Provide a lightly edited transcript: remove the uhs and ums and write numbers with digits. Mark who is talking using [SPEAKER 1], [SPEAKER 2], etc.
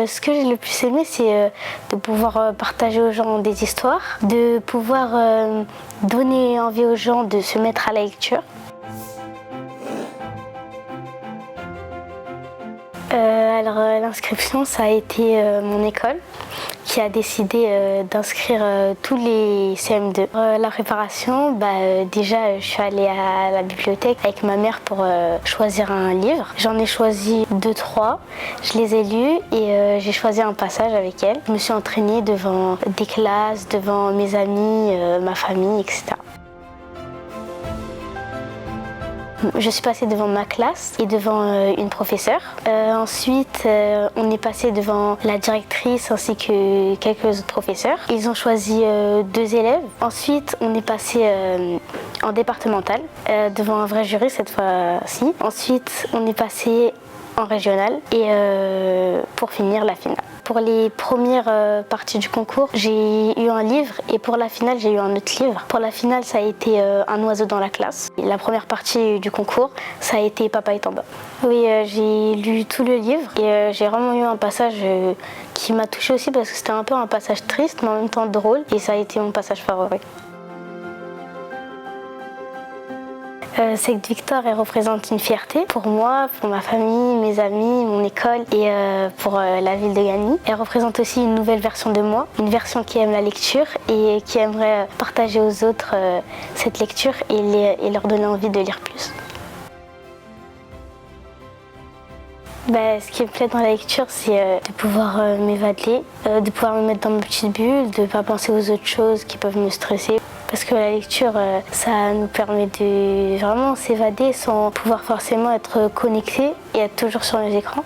[SPEAKER 1] Ce que j'ai le plus aimé, c'est de pouvoir partager aux gens des histoires, de pouvoir donner envie aux gens de se mettre à la lecture. L'inscription, ça a été mon école qui a décidé d'inscrire tous les CM2. La préparation, déjà je suis allée à la bibliothèque avec ma mère pour choisir un livre. J'en ai choisi 2-3, je les ai lus et j'ai choisi un passage avec elle. Je me suis entraînée devant des classes, devant mes amis, ma famille, etc. Je suis passée devant ma classe et devant une professeure. Ensuite, on est passé devant la directrice ainsi que quelques autres professeurs. Ils ont choisi 2 élèves. Ensuite, on est passé en départemental devant un vrai jury cette fois-ci. Ensuite, on est passé en régional et pour finir la finale. Pour les premières parties du concours, j'ai eu un livre et pour la finale, j'ai eu un autre livre. Pour la finale, ça a été Un oiseau dans la classe. Et la première partie du concours, ça a été Papa est en bas. Oui, j'ai lu tout le livre et j'ai vraiment eu un passage qui m'a touchée aussi parce que c'était un peu un passage triste mais en même temps drôle et ça a été mon passage favori. Cette victoire, elle représente une fierté pour moi, pour ma famille, mes amis, mon école et pour la ville de Gagny. Elle représente aussi une nouvelle version de moi, une version qui aime la lecture et qui aimerait partager aux autres cette lecture et leur donner envie de lire plus. Ce qui me plaît dans la lecture, c'est de pouvoir m'évader, de pouvoir me mettre dans ma petite bulle, de ne pas penser aux autres choses qui peuvent me stresser. Parce que la lecture, ça nous permet de vraiment s'évader sans pouvoir forcément être connecté et être toujours sur les écrans.